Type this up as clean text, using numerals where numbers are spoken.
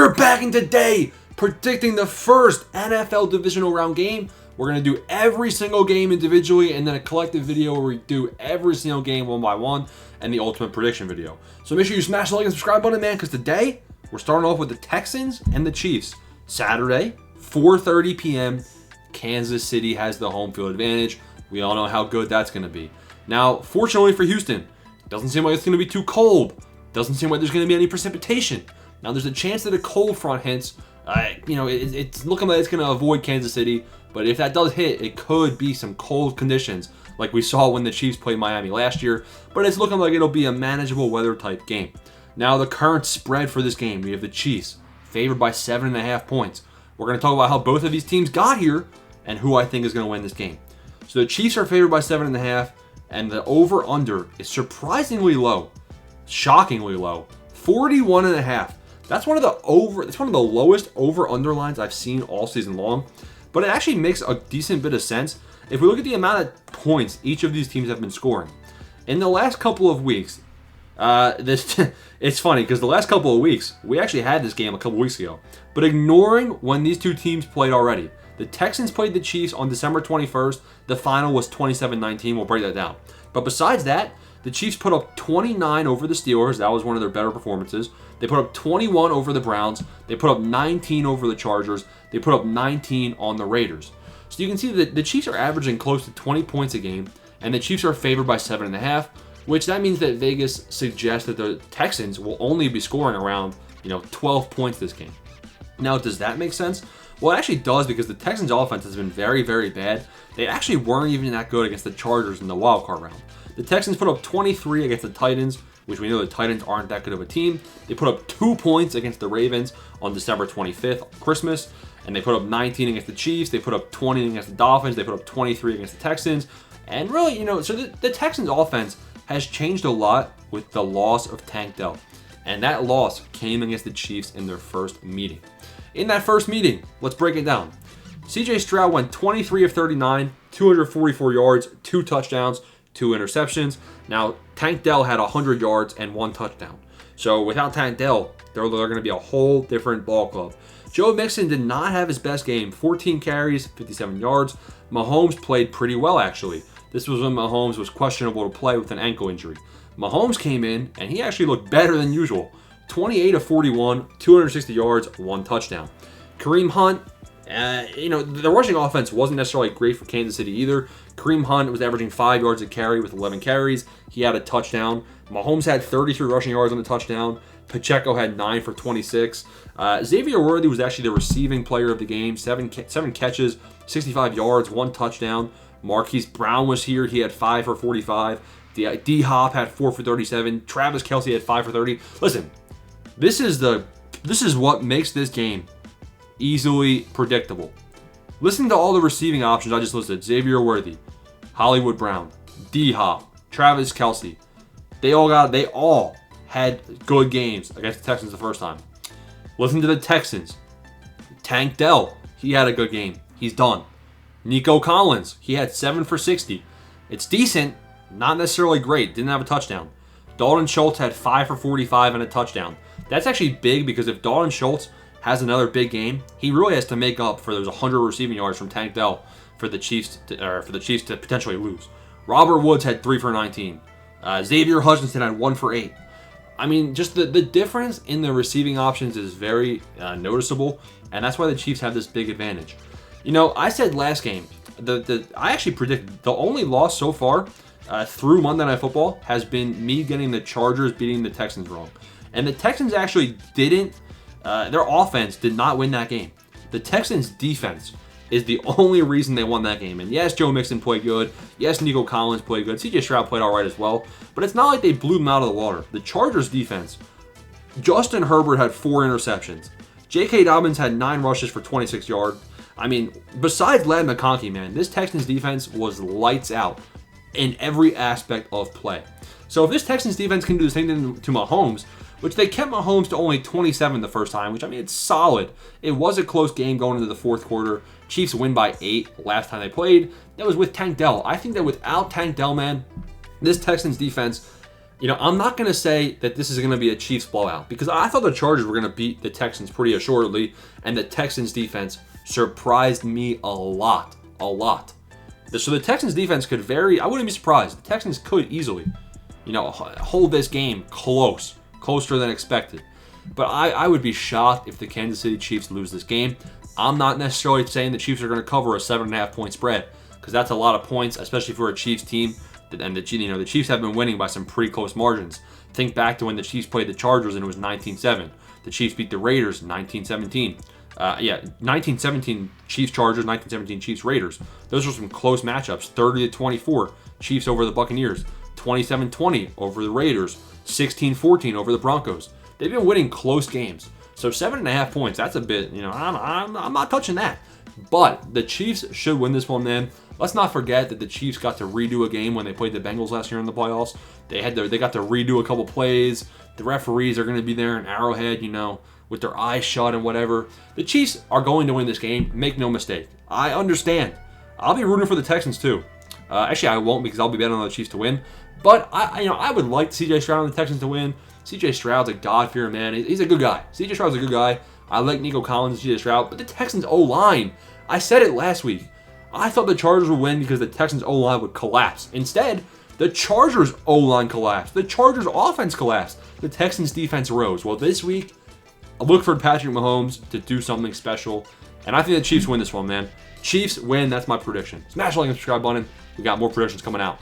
We're back in today predicting the first NFL Divisional Round game. We're going to do every single game individually and then a collective video where we do every single game one by one and the ultimate prediction video. So make sure you smash the like and subscribe button, man, because today we're starting off with the Texans and the Chiefs. Saturday, 4:30 p.m., Kansas City has the home field advantage. We all know how good that's going to be. Now, fortunately for Houston, it doesn't seem like it's going to be too cold. Doesn't seem like there's going to be any precipitation. Now, there's a chance that a cold front hits. It's looking like it's going to avoid Kansas City, but if that does hit, it could be some cold conditions like we saw when the Chiefs played Miami last year, but it's looking like it'll be a manageable weather type game. Now, the current spread for this game, we have the Chiefs favored by 7.5 points. We're going to talk about how both of these teams got here and who I think is going to win this game. So the Chiefs are favored by 7.5, and the over-under is surprisingly low, shockingly low, 41.5. That's one of the lowest over-under lines I've seen all season long, but it actually makes a decent bit of sense if we look at the amount of points each of these teams have been scoring. In the last couple of weeks, it's funny because the last couple of weeks, we actually had this game a couple weeks ago, but ignoring when these two teams played already, the Texans played the Chiefs on December 21st. The final was 27-19. We'll break that down. But besides that, the Chiefs put up 29 over the Steelers. That was one of their better performances. They put up 21 over the Browns. They put up 19 over the Chargers. They put up 19 on the Raiders. So you can see that the Chiefs are averaging close to 20 points a game, and the Chiefs are favored by 7.5, which that means that Vegas suggests that the Texans will only be scoring around 12 points this game. Now, does that make sense? Well, it actually does, because the Texans' offense has been very, very bad. They actually weren't even that good against the Chargers in the wild card round. The Texans put up 23 against the Titans, which we know the Titans aren't that good of a team. They put up 2 points against the Ravens on December 25th, Christmas, and they put up 19 against the Chiefs. They put up 20 against the Dolphins. They put up 23 against the Texans. And really, so the Texans' offense has changed a lot with the loss of Tank Dell. And that loss came against the Chiefs in their first meeting. In that first meeting, let's break it down. CJ Stroud went 23 of 39, 244 yards, 2 touchdowns, 2 interceptions. Now, Tank Dell had 100 yards and 1 touchdown. So without Tank Dell, they're going to be a whole different ball club. Joe Mixon did not have his best game. 14 carries, 57 yards. Mahomes played pretty well, actually. This was when Mahomes was questionable to play with an ankle injury. Mahomes came in, and he actually looked better than usual. 28 of 41, 260 yards, 1 touchdown. Kareem Hunt, the rushing offense wasn't necessarily great for Kansas City either. Kareem Hunt was averaging 5 yards a carry with 11 carries. He had a touchdown. Mahomes had 33 rushing yards on the touchdown. Pacheco had 9 for 26. Xavier Worthy was actually the receiving player of the game. 7 catches, 65 yards, 1 touchdown. Marquise Brown was here. He had 5 for 45. D-Hop had 4 for 37. Travis Kelce had 5 for 30. Listen, this is what makes this game easily predictable. Listen to all the receiving options I just listed. Xavier Worthy, Hollywood Brown, D-Hop, Travis Kelce. They all had good games against the Texans the first time. Listen to the Texans. Tank Dell, he had a good game. He's done. Nico Collins, he had 7 for 60. It's decent, not necessarily great. Didn't have a touchdown. Dalton Schultz had 5 for 45 and a touchdown. That's actually big, because if Dalton Schultz has another big game, he really has to make up for those 100 receiving yards from Tank Dell for the Chiefs to potentially lose. Robert Woods had 3 for 19. Xavier Hutchinson had 1 for 8. I mean, just the difference in the receiving options is very noticeable, and that's why the Chiefs have this big advantage. I said last game, I actually predicted the only loss so far through Monday Night Football has been me getting the Chargers beating the Texans wrong. And the Texans actually didn't, their offense did not win that game. The Texans' defense is the only reason they won that game. And yes, Joe Mixon played good. Yes, Nico Collins played good. CJ Stroud played all right as well. But it's not like they blew them out of the water. The Chargers' defense, Justin Herbert had 4 interceptions. J.K. Dobbins had 9 rushes for 26 yards. I mean, besides Ladd McConkey, man, this Texans defense was lights out in every aspect of play. So if this Texans defense can do the same thing to Mahomes, which they kept Mahomes to only 27 the first time, which, I mean, it's solid. It was a close game going into the fourth quarter. Chiefs win by 8 last time they played. That was with Tank Dell. I think that without Tank Dell, man, this Texans defense I'm not going to say that this is going to be a Chiefs blowout because I thought the Chargers were going to beat the Texans pretty assuredly, and the Texans defense surprised me a lot. A lot. So the Texans defense could I wouldn't be surprised. The Texans could easily, hold this game closer than expected. But I would be shocked if the Kansas City Chiefs lose this game. I'm not necessarily saying the Chiefs are going to cover a 7.5 point spread because that's a lot of points, especially for a Chiefs team. And the Chiefs have been winning by some pretty close margins. Think back to when the Chiefs played the Chargers and it was 19-7. The Chiefs beat the Raiders 19-17. 1917 Chiefs Chargers, 1917 Chiefs Raiders. Those were some close matchups. 30-24 Chiefs over the Buccaneers, 27-20 over the Raiders, 16-14 over the Broncos. They've been winning close games. So 7.5 points, that's a bit, I'm not touching that. But the Chiefs should win this one, man. Let's not forget that the Chiefs got to redo a game when they played the Bengals last year in the playoffs. They got to redo a couple plays. The referees are going to be there in Arrowhead, with their eyes shut and whatever. The Chiefs are going to win this game. Make no mistake. I understand. I'll be rooting for the Texans too. Actually, I won't because I'll be betting on the Chiefs to win. But I would like CJ Stroud and the Texans to win. CJ Stroud's a God-fearing man. He's a good guy. CJ Stroud's a good guy. I like Nico Collins and CJ Stroud, but the Texans O-line, I said it last week. I thought the Chargers would win because the Texans O-line would collapse. Instead, the Chargers O-line collapsed. The Chargers offense collapsed. The Texans defense rose. Well, this week, I look for Patrick Mahomes to do something special, and I think the Chiefs win this one, man. Chiefs win. That's my prediction. Smash the like and subscribe button. We got more predictions coming out.